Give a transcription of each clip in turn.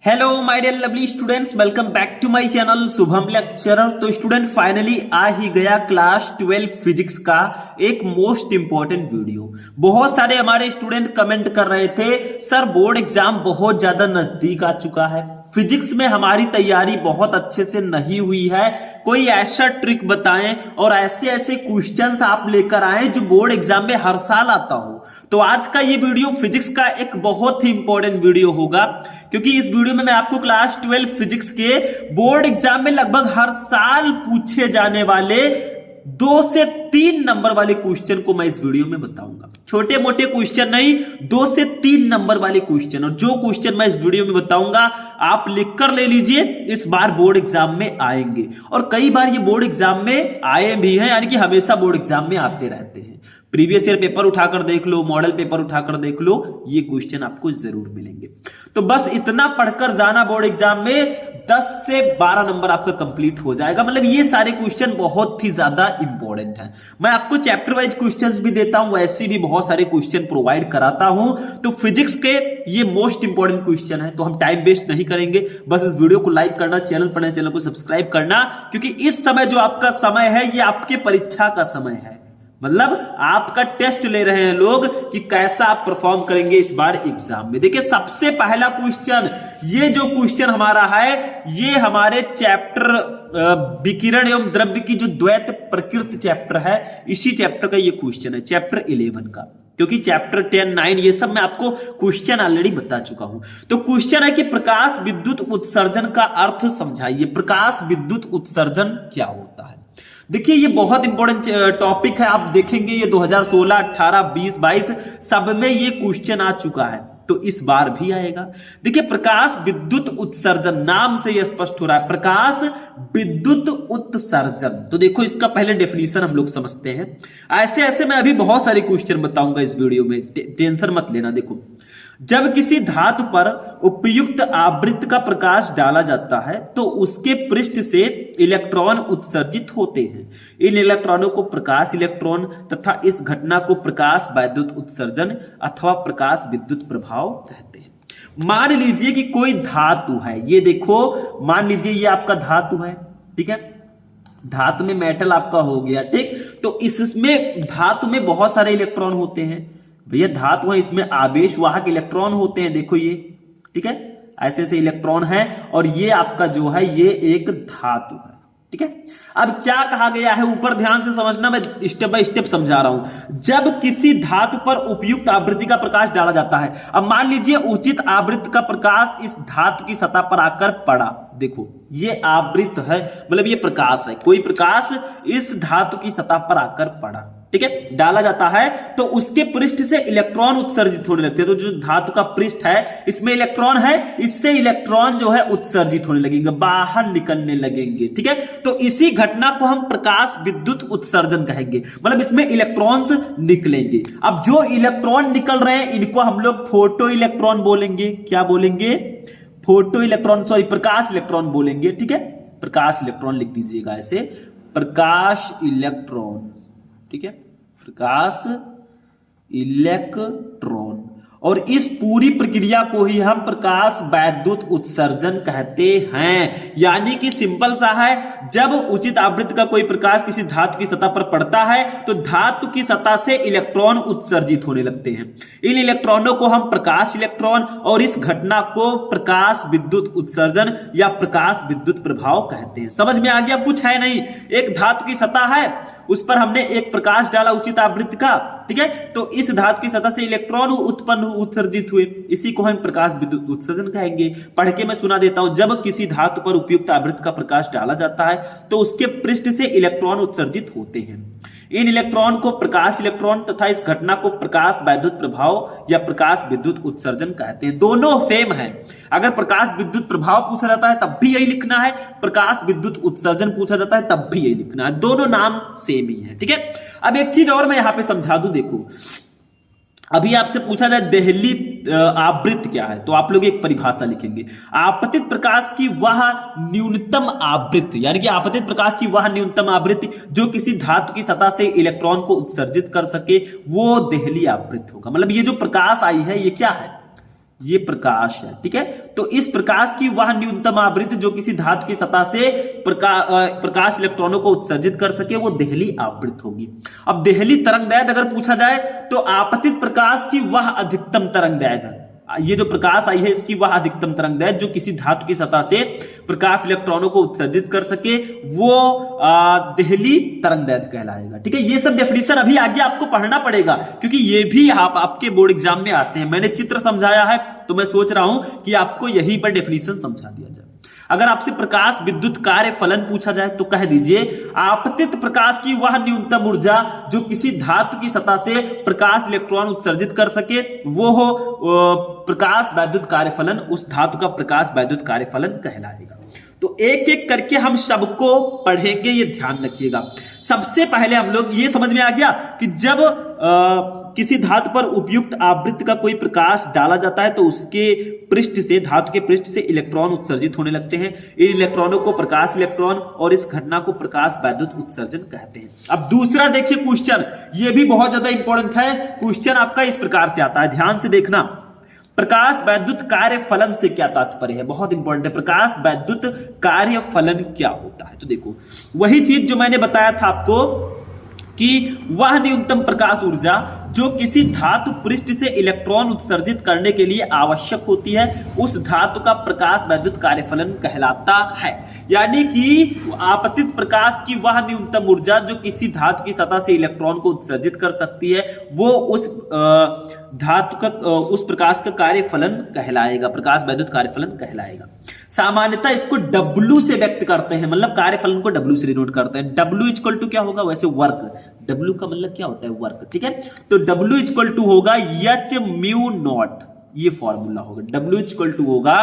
Hello my dear lovely students, welcome back to my channel Shubham lecturer. तो student finally आ ही गया class 12 physics का एक मोस्ट इंपॉर्टेंट वीडियो। बहुत सारे हमारे स्टूडेंट कमेंट कर रहे थे सर बोर्ड एग्जाम बहुत ज्यादा नजदीक आ चुका है, फिजिक्स में हमारी तैयारी बहुत अच्छे से नहीं हुई है, कोई ऐसा ट्रिक बताएं और ऐसे ऐसे क्वेश्चंस आप लेकर आए जो बोर्ड एग्जाम में हर साल आता हो। तो आज का ये वीडियो फिजिक्स का एक बहुत ही इंपॉर्टेंट वीडियो होगा, क्योंकि इस वीडियो में मैं आपको क्लास 12 फिजिक्स के बोर्ड एग्जाम में लगभग हर साल पूछे जाने वाले 2 से 3 नंबर वाले क्वेश्चन को मैं इस वीडियो में बताऊंगा। छोटे मोटे क्वेश्चन नहीं, 2 से 3 नंबर वाले क्वेश्चन। और जो क्वेश्चन मैं इस वीडियो में बताऊंगा आप लिख कर ले लीजिए, इस बार बोर्ड एग्जाम में आएंगे। और कई बार ये बोर्ड एग्जाम में आए भी हैं, यानी कि हमेशा बोर्ड एग्जाम में आते रहते हैं। प्रीवियस ईयर पेपर उठाकर देख लो, मॉडल पेपर उठाकर देख लो, ये क्वेश्चन आपको जरूर मिलेंगे। तो बस इतना पढ़कर जाना, बोर्ड एग्जाम में 10 से 12 नंबर आपका कंप्लीट हो जाएगा। मतलब ये सारे क्वेश्चन बहुत ही ज्यादा इंपॉर्टेंट हैं। मैं आपको चैप्टर वाइज क्वेश्चंस भी देता हूं, वैसे भी बहुत सारे क्वेश्चन प्रोवाइड कराता हूं। तो फिजिक्स के ये मोस्ट इंपॉर्टेंट क्वेश्चन है, तो हम टाइम वेस्ट नहीं करेंगे। बस इस वीडियो को लाइक करना, चैनल पर नए चैनल को सब्सक्राइब करना, क्योंकि इस समय जो आपका समय है ये आपके परीक्षा का समय है। मतलब आपका टेस्ट ले रहे हैं लोग कि कैसा आप परफॉर्म करेंगे इस बार एग्जाम में। देखिए सबसे पहला क्वेश्चन, ये जो क्वेश्चन हमारा है ये हमारे चैप्टर विकिरण एवं द्रव्य की जो द्वैत प्रकृति चैप्टर है, इसी चैप्टर का ये क्वेश्चन है, चैप्टर 11 का। क्योंकि चैप्टर 10, 9 ये सब मैं आपको क्वेश्चन ऑलरेडी बता चुका हूं। तो क्वेश्चन है कि प्रकाश विद्युत उत्सर्जन का अर्थ समझाइए। प्रकाश विद्युत उत्सर्जन क्या होता है? देखिए ये बहुत इंपॉर्टेंट टॉपिक है। आप देखेंगे ये 2016, 18, 20, 22 सब में ये क्वेश्चन आ चुका है, तो इस बार भी आएगा। देखिए प्रकाश विद्युत उत्सर्जन, नाम से ये स्पष्ट हो रहा है, प्रकाश विद्युत उत्सर्जन। तो देखो इसका पहले डेफिनेशन हम लोग समझते हैं। ऐसे ऐसे मैं अभी बहुत सारे क्वेश्चन बताऊंगा इस वीडियो में, टेंशन मत लेना। देखो जब किसी धातु पर उपयुक्त आवृत्ति का प्रकाश डाला जाता है तो उसके पृष्ठ से इलेक्ट्रॉन उत्सर्जित होते हैं। इन इलेक्ट्रॉनों को प्रकाश इलेक्ट्रॉन तथा इस घटना को प्रकाश वैद्युत उत्सर्जन अथवा प्रकाश विद्युत प्रभाव कहते हैं। मान लीजिए कि कोई धातु है, ये देखो मान लीजिए ये आपका धातु है, ठीक है, धातु में मेटल आपका हो गया, ठीक। तो इसमें धातु में बहुत सारे इलेक्ट्रॉन होते हैं भैया, धातु है इसमें आवेश वाहक इलेक्ट्रॉन होते हैं, देखो ये, ठीक है, ऐसे ऐसे इलेक्ट्रॉन है। और ये आपका जो है ये एक धातु है, ठीक है। अब क्या कहा गया है ऊपर ध्यान से समझना, मैं स्टेप बाय स्टेप समझा रहा हूं। जब किसी धातु पर उपयुक्त आवृत्ति का प्रकाश डाला जाता है, अब मान लीजिए उचित आवृत्ति का प्रकाश इस धातु की सतह पर आकर पड़ा, देखो ये आवृत्त है, मतलब ये प्रकाश है, कोई प्रकाश इस धातु की सतह पर आकर पड़ा, ठीक है, डाला जाता है तो उसके पृष्ठ से इलेक्ट्रॉन उत्सर्जित होने लगते हैं। तो जो धातु का पृष्ठ है इसमें इलेक्ट्रॉन है, इससे इलेक्ट्रॉन जो है उत्सर्जित होने लगेंगे, बाहर निकलने लगेंगे, ठीक है। तो इसी घटना को हम प्रकाश विद्युत उत्सर्जन कहेंगे, मतलब इसमें इलेक्ट्रॉन्स निकलेंगे। अब जो इलेक्ट्रॉन निकल रहे हैं इनको हम लोग फोटो इलेक्ट्रॉन बोलेंगे। क्या बोलेंगे? फोटो इलेक्ट्रॉन, सॉरी प्रकाश इलेक्ट्रॉन बोलेंगे, ठीक है। प्रकाश इलेक्ट्रॉन लिख दीजिएगा ऐसे, प्रकाश इलेक्ट्रॉन, ठीक है, प्रकाश इलेक्ट्रॉन। और इस पूरी प्रक्रिया को ही हम प्रकाश वैद्युत उत्सर्जन कहते हैं। यानी कि सिंपल सा है, जब उचित आवृत्ति का कोई प्रकाश किसी धातु की सतह पर पड़ता है तो धातु की सतह से इलेक्ट्रॉन उत्सर्जित होने लगते हैं। इन इलेक्ट्रॉनों को हम प्रकाश इलेक्ट्रॉन और इस घटना को प्रकाश विद्युत उत्सर्जन या प्रकाश विद्युत प्रभाव कहते हैं। समझ में आ गया? कुछ है नहीं, एक धातु की सतह है, उस पर हमने एक प्रकाश डाला उचित आवृत्ति का, ठीक है, तो इस धातु की सतह से इलेक्ट्रॉन उत्पन्न उत्सर्जित हुए, इसी को हम प्रकाश विद्युत उत्सर्जन कहेंगे। पढ़ के मैं सुना देता हूं, जब किसी धातु पर उपयुक्त आवृत्ति का प्रकाश डाला जाता है तो उसके पृष्ठ से इलेक्ट्रॉन उत्सर्जित होते हैं। इन इलेक्ट्रॉन को प्रकाश इलेक्ट्रॉन तथा इस घटना को प्रकाश वैद्युत प्रभाव या प्रकाश विद्युत उत्सर्जन कहते हैं। दोनों सेम है। अगर प्रकाश विद्युत प्रभाव पूछा जाता है तब भी यही लिखना है, प्रकाश विद्युत उत्सर्जन पूछा जाता है तब भी यही लिखना है, दोनों नाम सेम ही है, ठीक है। अब एक चीज और मैं यहां पे समझा दूं, देखो अभी आपसे पूछा जाए देहली आवृत्ति क्या है, तो आप लोग एक परिभाषा लिखेंगे, आपतित प्रकाश की वह न्यूनतम आवृत्ति, यानी कि आपतित प्रकाश की वह न्यूनतम आवृत्ति जो किसी धातु की सतह से इलेक्ट्रॉन को उत्सर्जित कर सके, वो देहली आवृत्ति होगा। मतलब ये जो प्रकाश आई है ये क्या है, ये प्रकाश है, ठीक है। तो इस प्रकाश की वह न्यूनतम आवृत्ति जो किसी धातु की सतह से प्रकाश इलेक्ट्रॉनों को उत्सर्जित कर सके वो देहली आवृत्ति होगी। अब देहली तरंगदैर्घ्य अगर पूछा जाए तो आपतित प्रकाश की वह अधिकतम तरंगदैर्घ्य, ये जो प्रकाश आई है इसकी वह अधिकतम तरंगदैर्घ्य जो किसी धातु की सतह से प्रकाश इलेक्ट्रॉनों को उत्सर्जित कर सके वो देहली तरंगदैर्घ्य कहलाएगा, ठीक है। ये सब डेफिनेशन अभी आगे आपको पढ़ना पड़ेगा क्योंकि ये भी आपके बोर्ड एग्जाम में आते हैं। मैंने चित्र समझाया है तो मैं सोच रहा हूं कि आपको यहीं पर डेफिनेशन समझा दिया जाए। अगर आपसे प्रकाश विद्युत कार्य फलन पूछा जाए तो कह दीजिए आपतित प्रकाश की वह न्यूनतम ऊर्जा जो किसी धातु की सतह से प्रकाश इलेक्ट्रॉन उत्सर्जित कर सके वो हो प्रकाश वैद्युत कार्य फलन, उस धातु का प्रकाश वैद्युत कार्य फलन कहलाएगा। तो एक एक करके हम सबको पढ़ेंगे, ये ध्यान रखिएगा। सबसे पहले हम लोग ये समझ में आ गया कि जब किसी धातु पर उपयुक्त आवृत्ति का कोई प्रकाश डाला जाता है तो उसके पृष्ठ से, धातु के पृष्ठ से इलेक्ट्रॉन उत्सर्जित होने लगते हैं। इन इलेक्ट्रॉनों को प्रकाश इलेक्ट्रॉन और इस घटना को प्रकाश वैद्युत उत्सर्जन कहते हैं। अब दूसरा देखिए क्वेश्चन, ये भी बहुत ज्यादा इंपॉर्टेंट है। क्वेश्चन आपका इस प्रकार से आता है, ध्यान से देखना। प्रकाश वैद्युत कार्य फलन से क्या तात्पर्य है? बहुत इंपॉर्टेंट है। प्रकाश वैद्युत कार्य फलन क्या होता है? तो देखो वही चीज जो मैंने बताया था आपको कि वह न्यूनतम प्रकाश ऊर्जा जो किसी धातु पृष्ठ से इलेक्ट्रॉन उत्सर्जित करने के लिए आवश्यक होती है उस धातु का प्रकाश वैद्युत कार्यफलन कहलाता है। यानी कि आपतित प्रकाश की वह न्यूनतम ऊर्जा जो किसी धातु की सतह से इलेक्ट्रॉन को उत्सर्जित कर सकती है वो उस धातु का उस प्रकाश का कार्यफलन कहलाएगा, प्रकाश वैद्युत कार्यफलन कहलाएगा। सामान्यतः इसको W से व्यक्त करते हैं, मतलब कार्यफलन को W से डिनोट करते हैं। W इक्वल टू क्या होगा? वैसे वर्क, W का मतलब क्या होता है? वर्क, ठीक है। तो W इक्वल टू होगा H म्यू नॉट, ये फॉर्मूला होगा। W इक्वल टू होगा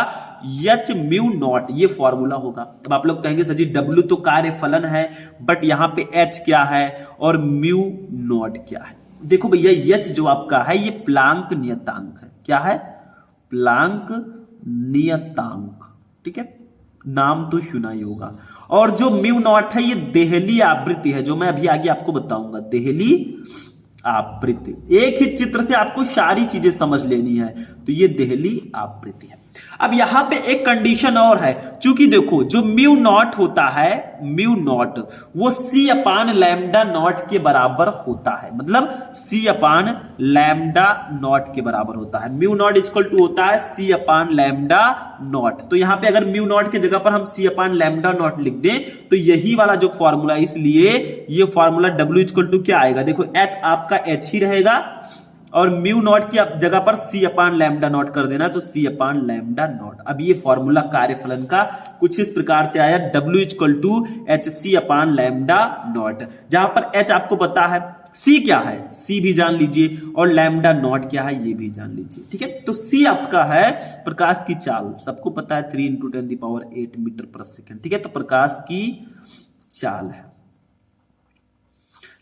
H म्यू नॉट, ये फॉर्मूला होगा। अब आप लोग कहेंगे सर जी W तो कार्यफलन है बट यहाँ पे H क्या है और म्यू नॉट क्या है? देखो भैया H जो आपका है ये प्लांक नियतांक है। क्या है? प्लांक नियतांक, ठीक है, नाम तो सुना ही होगा। और जो म्यू नॉट है ये देहली आवृत्ति है, जो मैं अभी आगे आपको बताऊंगा। देहली आवृत्ति, एक ही चित्र से आपको सारी चीजें समझ लेनी है, तो ये देहली आवृत्ति है। अब यहां पे एक कंडीशन और है, चूंकि देखो जो म्यू नॉट होता है, म्यू नॉट वो C अपान लैम्डा नॉट के बराबर होता है, मतलब C अपान लैम्डा नॉट के बराबर होता है। म्यू नॉट इक्वल टू होता है C अपान लैम्डा नॉट। तो यहां पे अगर म्यू नॉट की जगह पर हम C अपान लैम्डा नॉट लिख दें तो यही वाला जो फॉर्मूला, इसलिए ये फॉर्मूला W इक्वल टू क्या आएगा? देखो H आपका H ही रहेगा और म्यू नॉट की जगह पर C अपान लैम्डा नॉट कर देना, तो C अपान लैम्डा नॉट। अब ये फॉर्मूला कार्यफलन का कुछ इस प्रकार से आया, W equal to HC upon lambda naught, जहां पर H आपको पता है, C क्या है C भी जान लीजिए और लैम्डा नॉट क्या है ये भी जान लीजिए, ठीक है। तो C आपका है प्रकाश की चाल, सबको पता है 3 × 10⁸ मीटर पर सेकेंड, ठीक है। तो प्रकाश की चाल है।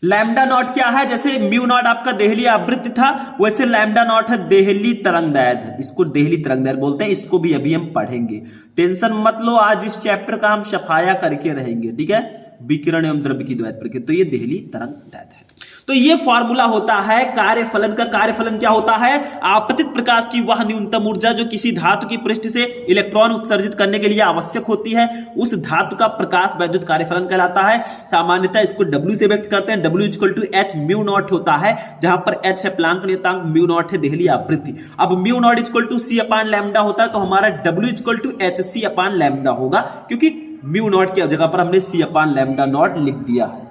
लैम्डा नॉट क्या है? जैसे म्यू नॉट आपका देहली आवृत्ति था, वैसे लैम्डा नॉट है देहली तरंगदैर्घ्य, इसको देहली तरंगदैर्घ्य बोलते हैं। इसको भी अभी हम पढ़ेंगे, टेंशन मत लो, आज इस चैप्टर का हम सफाया करके रहेंगे, ठीक है। विकिरण एवं द्रव्य की द्वैत प्रक्रिया, तो ये देहली तरंगदैर्घ्य है। तो ये फॉर्मूला होता है कार्यफलन का। कार्यफलन क्या होता है? आपतित प्रकाश की वह न्यूनतम ऊर्जा जो किसी धातु की पृष्ठ से इलेक्ट्रॉन उत्सर्जित करने के लिए आवश्यक होती है उस धातु का प्रकाश वैद्युत कार्यफलन कहलाता है। सामान्यतः इसको W से व्यक्त करते हैं। W equal to H mu naught होता है, जहां पर H है प्लांक नियतांक, म्यू नॉट है देहली आवृत्ति। अब mu naught equal to C upon lambda होता है, तो हमारा W equal to HC upon lambda होगा, क्योंकि म्यू नॉट की जगह पर हमने C अपान लैम्डा नॉट लिख दिया है,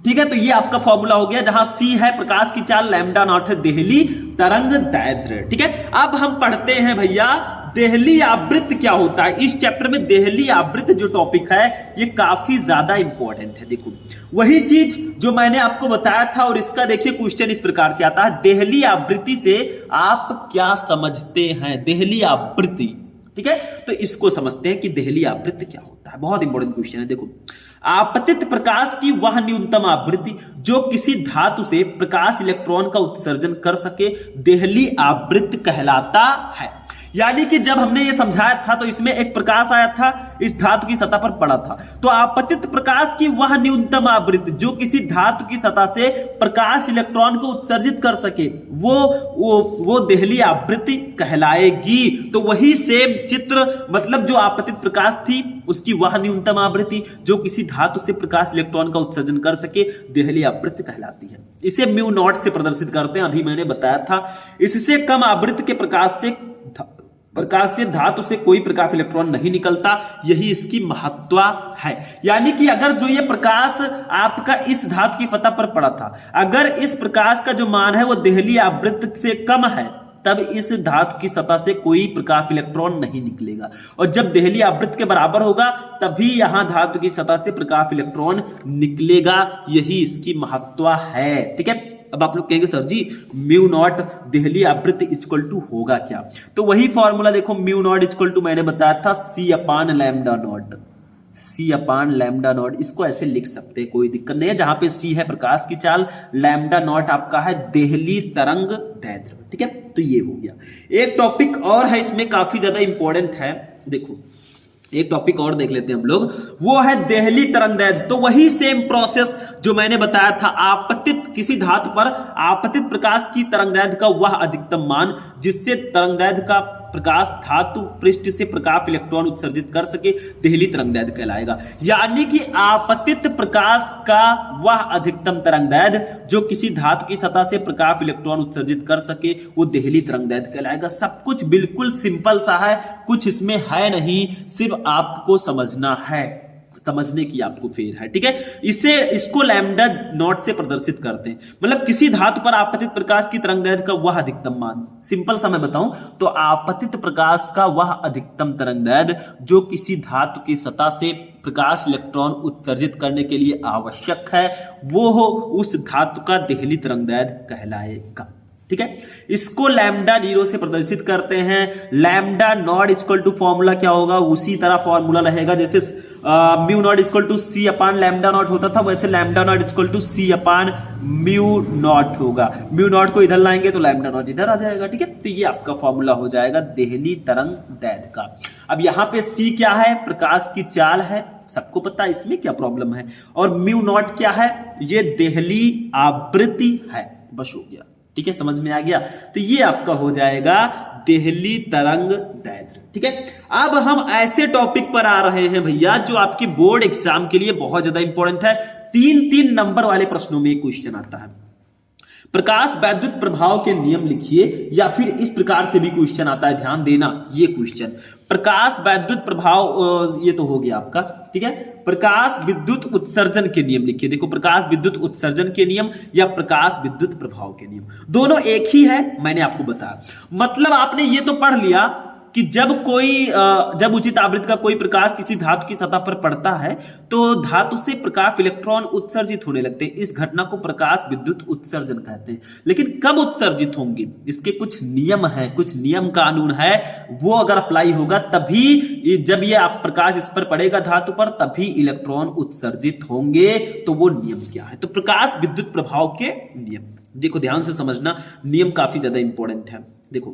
ठीक है। तो ये आपका फॉर्मूला हो गया, जहां C है प्रकाश की चाल, लैम्डा नॉट है देहली तरंगदैर्घ्य, ठीक है। अब हम पढ़ते हैं भैया देहली आवृत्ति क्या होता है। इस चैप्टर में देहली आवृत्ति जो टॉपिक है ये काफी ज्यादा इंपॉर्टेंट है। देखो वही चीज जो मैंने आपको बताया था, और इसका देखिए क्वेश्चन इस प्रकार से आता है, देहली आवृत्ति से आप क्या समझते हैं? देहली आवृत्ति, ठीक है। तो इसको समझते हैं कि देहली आवृत्ति क्या होता है, बहुत इंपॉर्टेंट क्वेश्चन है। देखो आपतित प्रकाश की वह न्यूनतम आवृत्ति जो किसी धातु से प्रकाश इलेक्ट्रॉन का उत्सर्जन कर सके देहली आवृत्ति कहलाता है। यानी कि जब हमने ये समझाया था तो इसमें एक प्रकाश आया था, इस धातु की सतह पर पड़ा था, तो आपतित प्रकाश की वह न्यूनतम आवृत्ति जो किसी धातु की सतह से प्रकाश इलेक्ट्रॉन को उत्सर्जित कर सके वो देहली आवृत्ति कहलाएगी। तो वही सेम चित्र, मतलब जो आपतित प्रकाश थी उसकी वह न्यूनतम आवृत्ति जो किसी धातु से प्रकाश इलेक्ट्रॉन का उत्सर्जन कर सके देहली आवृत्ति कहलाती है। इसे म्यू नॉट से प्रदर्शित करते हैं, अभी मैंने बताया था। इससे कम आवृत्ति के प्रकाश से धातु से कोई प्रकाश इलेक्ट्रॉन नहीं निकलता, यही इसकी महत्व है। यानी कि अगर जो ये प्रकाश आपका इस धातु की सतह पर पड़ा था, अगर इस प्रकाश का जो मान है वो देहली आवृत्ति से कम है, तब इस धातु की सतह से कोई प्रकाश इलेक्ट्रॉन नहीं निकलेगा, और जब देहली आवृत्ति के बराबर होगा तभी यहां धातु की सतह से प्रकाश इलेक्ट्रॉन निकलेगा, यही इसकी महत्व है। ठीक है, अब आप लोग कहेंगे sir G mu naught Delhi आवृत्ति इक्वल टू होगा क्या? तो वही फॉर्मूला देखो, म्यू नॉट इक्वल टू मैंने बताया था C upon lambda naught, C upon lambda naught. इसको ऐसे लिख सकते हैं, कोई दिक्कत नहीं है। जहां पे सी है प्रकाश की चाल, लैम्डा नॉट आपका है देहली तरंग दैर्ध्य। ठीक है, तो ये हो गया। एक टॉपिक और है इसमें काफी ज्यादा इंपॉर्टेंट है, देखो एक टॉपिक और देख लेते हैं हम लोग, वो है देहली तरंगदैर्ध्य। तो वही सेम प्रोसेस जो मैंने बताया था, आपतित किसी धातु पर आपतित प्रकाश की तरंगदैर्ध्य का वह अधिकतम मान जिससे तरंगदैर्ध्य का प्रकाश धातु पृष्ठ से प्रकाश इलेक्ट्रॉन उत्सर्जित कर सके देहली तरंगदैर्ध्य कहलाएगा। यानी कि आपतित प्रकाश का वह अधिकतम तरंगदैर्ध्य जो किसी धातु की सतह से प्रकाश इलेक्ट्रॉन उत्सर्जित कर सके वो देहली तरंगदैर्ध्य कहलाएगा। सब कुछ बिल्कुल सिंपल सा है, कुछ इसमें है नहीं, सिर्फ आपको समझना है, समझने की आपको फेर है। ठीक है, इसको लैम्डा नॉट से प्रदर्शित करते हैं, मतलब किसी धातु पर आपतित प्रकाश की तरंगदैर्ध्य का वह अधिकतम मान। सिंपल सा मैं बताऊं तो आपतित प्रकाश का वह अधिकतम तरंगदैर्ध्य जो किसी धातु की सतह से प्रकाश इलेक्ट्रॉन उत्सर्जित करने के लिए आवश्यक है वो उस धातु का देहली तरंगदैर्ध्य कहलाएगा। ठीक है, इसको लैम्डा 0 से प्रदर्शित करते हैं। Lambda naught equal to formula क्या होगा, उसी तरह फॉर्मूला रहेगा जैसे mu naught equal to C upon lambda naught होता था, वैसे lambda naught equal to C upon mu naught होगा। म्यू नॉट को इधर लाएंगे तो लैम्डा नॉट इधर आ जाएगा। ठीक है, तो ये आपका फॉर्मूला हो जाएगा देहली तरंगदैर्ध्य का। अब यहाँ पे सी क्या है, प्रकाश की चाल है, सबको पता है, इसमें क्या प्रॉब्लम है। और म्यू नॉट क्या है, ये देहली आवृत्ति है, बस हो गया। ठीक है, समझ में आ गया। तो ये आपका हो जाएगा देहली तरंगदैर्ध्य। ठीक है, अब हम ऐसे टॉपिक पर आ रहे हैं भैया जो आपके बोर्ड एग्जाम के लिए बहुत ज्यादा इंपॉर्टेंट है। 3-3 नंबर वाले प्रश्नों में क्वेश्चन आता है, प्रकाश वैद्युत प्रभाव के नियम लिखिए, या फिर इस प्रकार से भी क्वेश्चन आता है, ध्यान देना ये क्वेश्चन। प्रकाश वैद्युत प्रभाव, ये तो हो गया आपका। ठीक है, प्रकाश विद्युत उत्सर्जन के नियम लिखिए। देखो, प्रकाश विद्युत उत्सर्जन के नियम या प्रकाश विद्युत प्रभाव के नियम, दोनों एक ही है, मैंने आपको बताया। मतलब आपने ये तो पढ़ लिया कि जब उचित आवृत्ति का कोई प्रकाश किसी धातु की सतह पर पड़ता है तो धातु से प्रकाश इलेक्ट्रॉन उत्सर्जित होने लगते हैं। इस घटना को प्रकाश विद्युत उत्सर्जन कहते हैं। लेकिन कब उत्सर्जित होंगे, इसके कुछ नियम है, कुछ नियम कानून है, वो अगर अप्लाई होगा तभी, जब ये आप प्रकाश इस पर पड़ेगा धातु पर, तभी इलेक्ट्रॉन उत्सर्जित होंगे। तो वो नियम क्या है, तो प्रकाश विद्युत प्रभाव के नियम, देखो ध्यान से समझना, नियम काफी ज्यादा इंपॉर्टेंट है। देखो,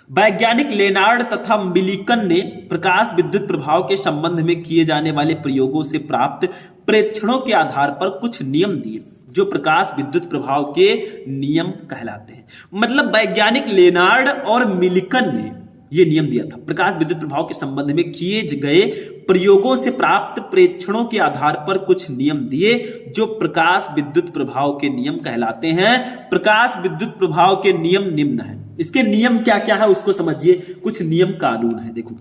वैज्ञानिक लेनार्ड तथा मिलिकन ने प्रकाश विद्युत प्रभाव के संबंध में किए जाने वाले प्रयोगों से प्राप्त प्रेक्षणों के आधार पर कुछ नियम दिए जो प्रकाश विद्युत प्रभाव के नियम कहलाते हैं। मतलब वैज्ञानिक लेनार्ड और मिलिकन ने यह नियम दिया था, प्रकाश विद्युत प्रभाव के संबंध में किए गए प्रयोगों से प्राप्त प्रेक्षणों के आधार पर कुछ नियम दिए जो प्रकाश विद्युत प्रभाव के नियम कहलाते हैं। प्रकाश विद्युत प्रभाव के नियम निम्न है। इसके नियम क्या क्या है उसको समझिए, कुछ नियम कानून है। देखो,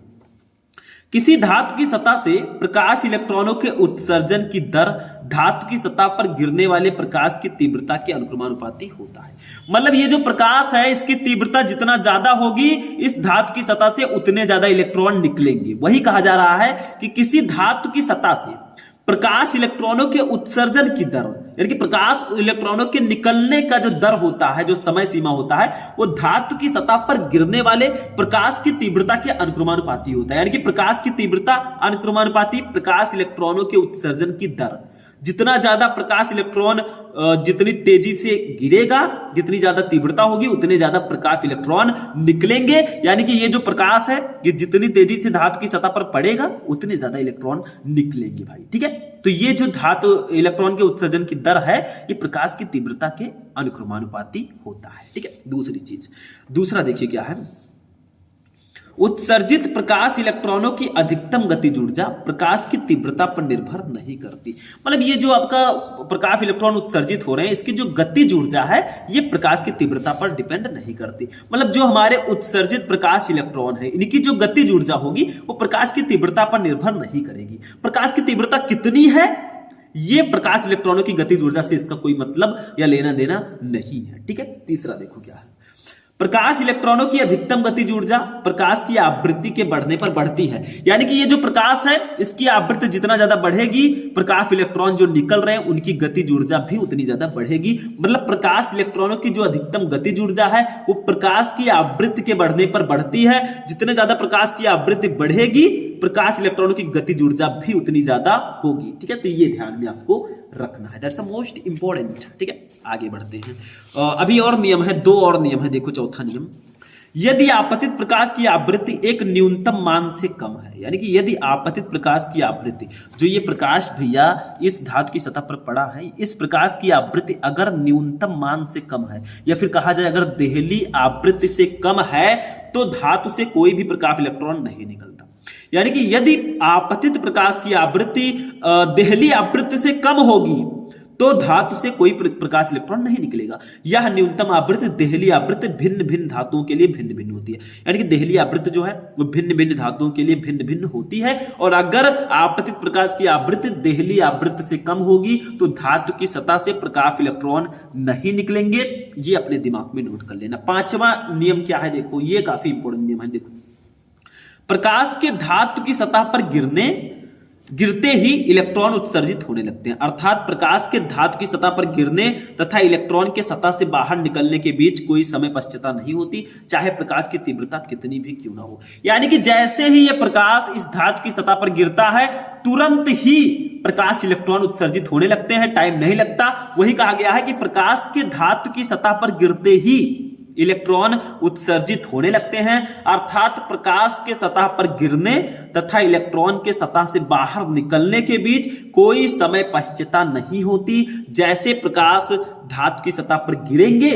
किसी धातु की सतह से प्रकाश इलेक्ट्रॉनों के उत्सर्जन की दर धातु की सतह पर गिरने वाले प्रकाश की तीव्रता के अनुक्रमानुपाती होता है। मतलब ये जो प्रकाश है इसकी तीव्रता जितना ज्यादा होगी इस धातु की सतह से उतने ज्यादा इलेक्ट्रॉन निकलेंगे। वही कहा जा रहा है कि किसी धातु की सतह से प्रकाश इलेक्ट्रॉनों के उत्सर्जन की दर, यानी कि प्रकाश इलेक्ट्रॉनों के निकलने का जो दर होता है, जो समय सीमा होता है, वो धातु की सतह पर गिरने वाले प्रकाश की तीव्रता के अनुक्रमानुपाती होता है। यानी कि प्रकाश की तीव्रता अनुक्रमानुपाती प्रकाश इलेक्ट्रॉनों के उत्सर्जन की दर। जितना ज्यादा प्रकाश इलेक्ट्रॉन जितनी तेजी से गिरेगा, जितनी ज्यादा तीव्रता होगी, उतने ज्यादा प्रकाश इलेक्ट्रॉन निकलेंगे। यानी कि ये जो प्रकाश है ये जितनी तेजी से धातु की सतह पर पड़ेगा उतने ज्यादा इलेक्ट्रॉन निकलेंगे भाई। ठीक है, तो ये जो धातु इलेक्ट्रॉन के उत्सर्जन की दर है ये प्रकाश की तीव्रता के अनुक्रमानुपाती होता है। ठीक है, दूसरी चीज, दूसरा देखिए क्या है, उत्सर्जित प्रकाश इलेक्ट्रॉनों की अधिकतम गतिज ऊर्जा प्रकाश की तीव्रता पर निर्भर नहीं करती। मतलब ये जो आपका प्रकाश इलेक्ट्रॉन उत्सर्जित हो रहे हैं इसकी जो गतिज ऊर्जा है ये प्रकाश की तीव्रता पर डिपेंड नहीं करती। मतलब जो हमारे उत्सर्जित प्रकाश इलेक्ट्रॉन है इनकी जो गतिज ऊर्जा होगी वो प्रकाश की तीव्रता पर निर्भर नहीं करेगी। प्रकाश की तीव्रता कितनी है ये प्रकाश इलेक्ट्रॉनों की गतिज ऊर्जा से इसका कोई मतलब या लेना देना नहीं है। ठीक है, तीसरा देखो क्या है, प्रकाश इलेक्ट्रॉनों की अधिकतम गतिज ऊर्जा प्रकाश की आवृत्ति के बढ़ने पर बढ़ती है। यानी कि ये जो प्रकाश है इसकी आवृत्ति जितना ज्यादा बढ़ेगी प्रकाश इलेक्ट्रॉन जो निकल रहे हैं उनकी गतिज ऊर्जा भी उतनी ज्यादा बढ़ेगी। मतलब प्रकाश इलेक्ट्रॉनों की जो अधिकतम गतिज ऊर्जा है वो प्रकाश की आवृत्ति के बढ़ने पर बढ़ती है। जितने ज्यादा प्रकाश की आवृत्ति बढ़ेगी प्रकाश इलेक्ट्रॉनों की गतिज ऊर्जा भी उतनी ज्यादा होगी। ठीक है, तो ये ध्यान में आपको रखना है, दैट्स द मोस्ट इंपॉर्टेंट। ठीक है, आगे बढ़ते हैं। अभी और नियम है, दो और नियम है। देखो चौथा नियम, यदि आपतित प्रकाश की आवृत्ति एक न्यूनतम मान से कम है, यानी कि यदि आपतित प्रकाश की आवृत्ति, जो ये प्रकाश भैया इस धातु की सतह पर पड़ा है, इस प्रकाश की आवृत्ति अगर न्यूनतम मान से कम है या फिर कहा जाए अगर देहली आवृत्ति से कम है तो धातु से कोई भी प्रकाश इलेक्ट्रॉन नहीं निकलता। यानी कि यदि आपतित प्रकाश की आवृत्ति देहली आवृत्ति से कम होगी तो धातु से कोई प्रकाश इलेक्ट्रॉन नहीं निकलेगा। यह न्यूनतम आवृत्ति देहली आवृत्ति भिन्न भिन्न धातुओं के लिए भिन्न भिन्न होती है। यानी कि देहली आवृत्ति जो है वो भिन्न भिन्न धातुओं के लिए भिन्न भिन्न होती है। और अगर आपतित प्रकाश की आवृत्ति देहली आवृत्ति से कम होगी तो धातु की सतह से प्रकाश इलेक्ट्रॉन नहीं निकलेंगे। ये अपने दिमाग में नोट कर लेना। पांचवा नियम क्या है, देखो ये काफी इंपॉर्टेंट नियम है। देखो, प्रकाश के धातु की सतह पर गिरते ही इलेक्ट्रॉन उत्सर्जित होने लगते हैं। अर्थात प्रकाश के धातु की सतह पर गिरने तथा इलेक्ट्रॉन के सतह से बाहर निकलने के बीच कोई समय पश्चता नहीं होती, चाहे प्रकाश की तीव्रता कितनी भी क्यों ना हो। यानी कि जैसे ही यह प्रकाश इस धातु की सतह पर गिरता है तुरंत ही प्रकाश इलेक्ट्रॉन उत्सर्जित होने लगते हैं, टाइम नहीं लगता। वही कहा गया है कि प्रकाश के धातु की सतह पर गिरते ही इलेक्ट्रॉन उत्सर्जित होने लगते हैं। अर्थात प्रकाश के सतह पर गिरने तथा इलेक्ट्रॉन के सतह से बाहर निकलने के बीच कोई समय पश्चता नहीं होती। जैसे प्रकाश धातु की सतह पर गिरेंगे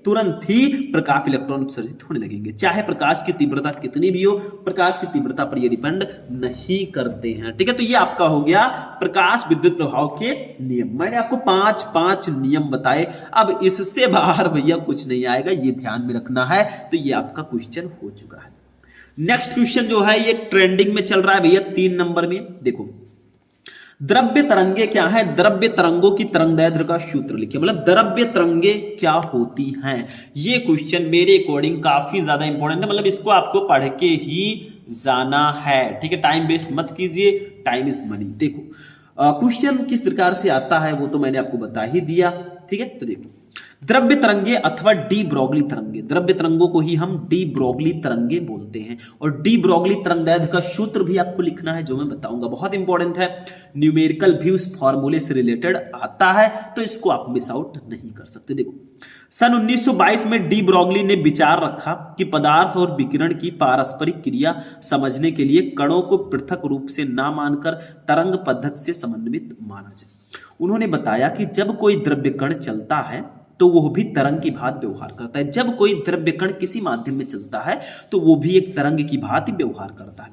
तुरंत ही प्रकाश इलेक्ट्रॉन उत्सर्जित होने लगेंगे, चाहे प्रकाश की तीव्रता कितनी भी हो। प्रकाश की तीव्रता पर ये डिपेंड नहीं करते हैं। ठीक है, तो ये आपका हो गया प्रकाश विद्युत प्रभाव के नियम। मैंने आपको पांच नियम बताए। अब इससे बाहर भैया कुछ नहीं आएगा, ये ध्यान में रखना है। तो ये आपका क्वेश्चन हो चुका है। नेक्स्ट क्वेश्चन जो है ये ट्रेंडिंग में चल रहा है भैया 3 नंबर में। देखो, द्रव्य तरंगे क्या है, द्रव्य तरंगों की तरंगदैर्ध्य का सूत्र लिखिए। मतलब द्रव्य तरंगे क्या होती हैं, ये क्वेश्चन मेरे अकॉर्डिंग काफी ज्यादा इंपॉर्टेंट है। मतलब इसको आपको पढ़ के ही जाना है। ठीक है, टाइम वेस्ट मत कीजिए, टाइम इज मनी। देखो क्वेश्चन किस प्रकार से आता है वो तो मैंने आपको बता ही दिया। ठीक है, तो देखो, द्रव्य तरंगे अथवा डी ब्रोगली तरंगे, द्रव्य तरंगों को ही हम डी ब्रोगली तरंगे बोलते हैं। और डी ब्रोगली तरंगदैर्ध्य का सूत्र भी आपको लिखना है, जो मैं बताऊंगा, बहुत इंपॉर्टेंट है। न्यूमेरिकल भी उस फॉर्मूले से रिलेटेड आता है, तो इसको आप मिस आउट नहीं कर सकते। देखो, सन 1922 में डी ब्रोगली ने विचार रखा कि पदार्थ और विकिरण की पारस्परिक क्रिया समझने के लिए कणों को पृथक रूप से ना मानकर तरंग पद्धति से समन्वित माना जाए। उन्होंने बताया कि जब कोई द्रव्य कण चलता है तो वो भी तरंग की भांति व्यवहार करता है। जब कोई द्रव्य कण किसी माध्यम में चलता है तो वो भी एक तरंग की भांति व्यवहार करता है।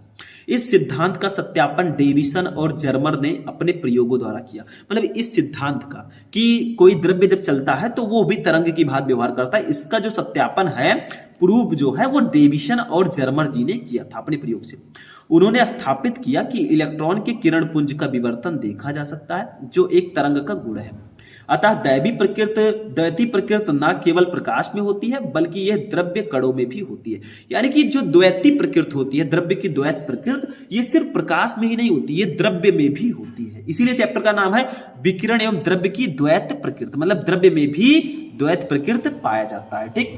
इस सिद्धांत का सत्यापन डेविसन और जर्मर ने अपने प्रयोगों द्वारा किया। मतलब इस सिद्धांत का कि कोई द्रव्य जब चलता है तो वो भी तरंग की भांति व्यवहार करता है, इसका जो सत्यापन है, प्रूफ जो है, वो डेविसन और जर्मर जी ने किया था अपने प्रयोग से। उन्होंने स्थापित किया कि इलेक्ट्रॉन के किरण पुंज का विवर्तन देखा जा सकता है, जो एक तरंग का गुण है। अतः द्वैती प्रकृति न केवल प्रकाश में होती है बल्कि यह द्रव्य कणों में भी होती है। यानी कि जो द्वैती प्रकृति होती है, द्रव्य की द्वैत प्रकृति, ये सिर्फ प्रकाश में ही नहीं होती, ये द्रव्य में भी होती है। इसीलिए चैप्टर का नाम है विकिरण एवं द्रव्य की द्वैत प्रकृति। मतलब द्रव्य में भी द्वैत प्रकृति पाया जाता है। ठीक,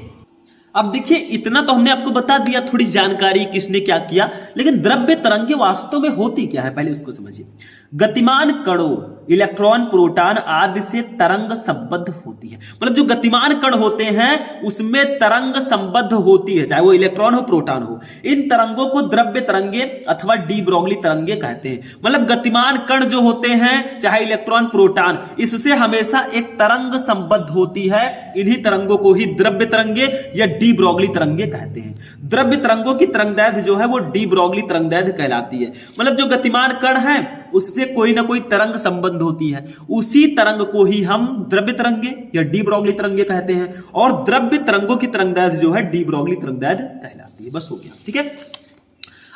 अब देखिए इतना तो हमने आपको बता दिया, थोड़ी जानकारी किसने क्या किया, लेकिन द्रव्य तरंगे वास्तव में होती क्या है पहले उसको समझिए। गतिमान कणों, इलेक्ट्रॉन, प्रोटॉन आदि से तरंग संबद्ध होती है। मतलब जो गतिमान कण होते हैं उसमें तरंग संबद्ध होती है, चाहे वो इलेक्ट्रॉन हो प्रोटॉन हो। इन तरंगों को द्रव्य तरंगे अथवा डी ब्रोगली तरंगे कहते हैं। मतलब गतिमान कण जो होते हैं चाहे इलेक्ट्रॉन प्रोटॉन, इससे हमेशा एक तरंग संबद्ध होती है। इन्हीं तरंगों को ही द्रव्य तरंगे या डी ब्रोगली तरंगे कहते हैं। द्रव्य तरंगों की तरंगदैर्घ्य जो है वो डी ब्रोगली तरंगदैर्घ्य कहलाती है। मतलब जो गतिमान कण है उससे कोई ना कोई तरंग संबंध होती है, उसी तरंग को ही हम द्रव्य तरंगे या डी ब्रोगली तरंगे कहते हैं। और द्रव्य तरंगों की तरंगदैर्घ्य जो है डी ब्रोगली तरंगदैर्घ्य कहलाती है। बस हो गया, ठीक है।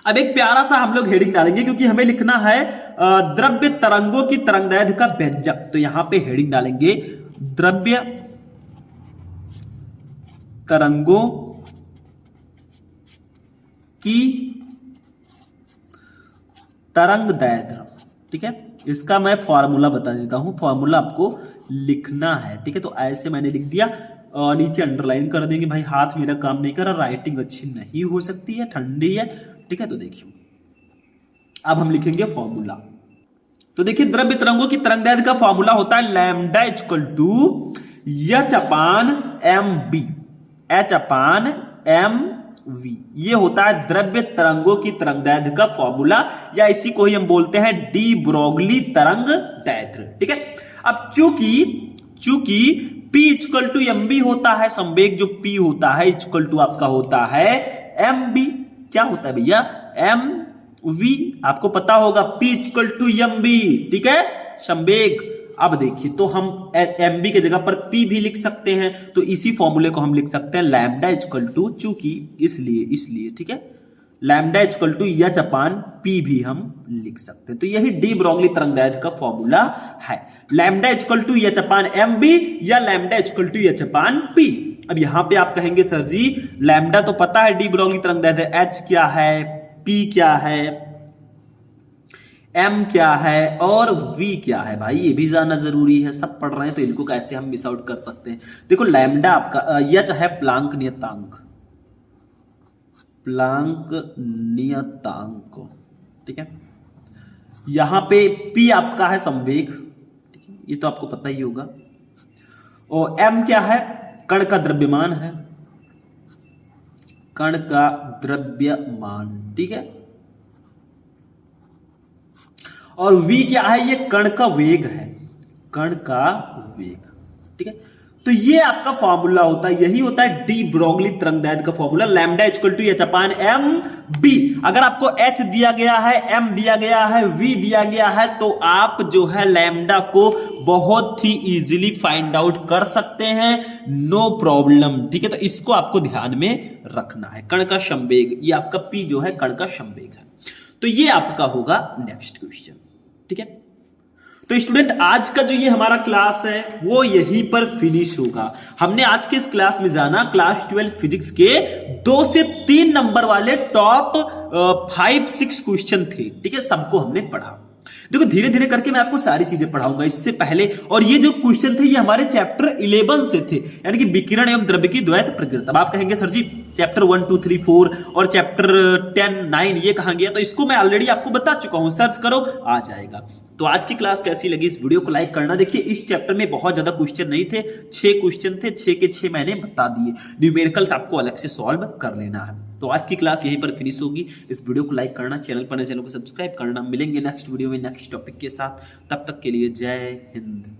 अब एक प्यारा सा हम लोग हेडिंग डालेंगे क्योंकि हमें लिखना है द्रव्य तरंगों की तरंगदैर्घ्य का व्यंजक। तो यहां पे हेडिंग डालेंगे द्रव्य तरंगों की तरंगदैर्घ्य, ठीक है। इसका मैं फॉर्मूला बता देता हूं, फॉर्मूला आपको लिखना है, ठीक है। तो ऐसे मैंने लिख दिया, नीचे अंडरलाइन कर देंगे। भाई हाथ मेरा काम नहीं कर रहा, राइटिंग अच्छी नहीं हो सकती है, ठंडी है, ठीक है। तो देखिए अब हम लिखेंगे फॉर्मूला। तो देखिए द्रव्य तरंगों की तरंगदैर्घ्य का फॉर्मूला होता है lambda equal to H upon M B, H upon M V. ये होता है द्रव्य तरंगों की तरंगदैर्घ्य का फॉर्मूला, या इसी को ही हम बोलते हैं डी ब्रोगली तरंगदैर्घ्य, ठीक है। अब चूंकि P equal to M B होता है, संवेग जो P होता है इक्वल टू आपका होता है एम बी। क्या होता है भैया? M V. आपको पता होगा P equal to M B, ठीक है, संवेग। अब देखिए तो हम एम बी के जगह पर P भी लिख सकते हैं, तो इसी फॉर्मूले को हम लिख सकते हैं लैम्डा इक्वल टू, चूंकि इसलिए ठीक है, lambda equal to H upon P भी हम लिख सकते हैं। तो यही डी ब्रोगली तरंगदैर्घ्य का फॉर्मूला है, lambda equal to H upon M B या lambda equal to H upon P. अब यहां पे आप कहेंगे सर जी लैम्डा तो पता है डी ब्रोगली तरंगदैर्घ्य, एच क्या है, पी क्या है, एम क्या है और वी क्या है। भाई ये भी जानना जरूरी है, सब पढ़ रहे हैं तो इनको कैसे हम मिस आउट कर सकते हैं। देखो लैम्डा आपका एच है प्लांक नियतांक, प्लांक नियतांक, ठीक है। यहां पे P आपका है संवेग, ठीक है, ये तो आपको पता ही होगा। और M क्या है? कण का द्रव्यमान है, कण का द्रव्यमान, ठीक है। और V क्या है? ये कण का वेग है, कण का वेग, ठीक है। तो ये आपका फॉर्मूला होता है, यही होता है डी ब्रोगली तरंगदैर्घ्य का formula, lambda equal to H upon M B. अगर आपको एच दिया गया है, एम दिया गया है, वी दिया गया है, तो आप जो है लैम्डा को बहुत ही इजीली फाइंड आउट कर सकते हैं, नो प्रॉब्लम, ठीक है। तो इसको आपको ध्यान में रखना है। कण का संवेग, ये आपका पी जो है कण का संवेग है। तो ये आपका होगा नेक्स्ट क्वेश्चन, ठीक है। तो स्टूडेंट आज का जो ये हमारा क्लास है वो यहीं पर फिनिश होगा। हमने आज के इस क्लास में जाना क्लास 12 फिजिक्स के 2 से 3 नंबर वाले टॉप 5-6 क्वेश्चन थे, ठीक है, सबको हमने पढ़ा। देखो धीरे धीरे करके मैं आपको सारी चीजें पढ़ाऊंगा इससे पहले। और ये जो क्वेश्चन थे ये हमारे चैप्टर 11 से थे, यानी कि विकिरण एवं द्रव्य की द्वैत प्रकृति। अब आप कहेंगे सर जी चैप्टर 1, 2, 3, 4 और चैप्टर 10, 9 ये कहां गया? तो इसको मैं ऑलरेडी आपको बता चुका हूं, सर्च करो आ जाएगा। तो आज की क्लास कैसी लगी, इस वीडियो को लाइक करना। देखिए इस चैप्टर में बहुत ज्यादा क्वेश्चन नहीं थे, 6 क्वेश्चन थे, 6 के 6 मैंने बता दिए। न्यूमेरिकल्स आपको अलग से सॉल्व कर लेना है। तो आज की क्लास यहीं पर फिनिश होगी। इस वीडियो को लाइक करना, चैनल पर नए चैनल को सब्सक्राइब करना। मिलेंगे नेक्स्ट वीडियो में नेक्स्ट टॉपिक के साथ, तब तक के लिए जय हिंद।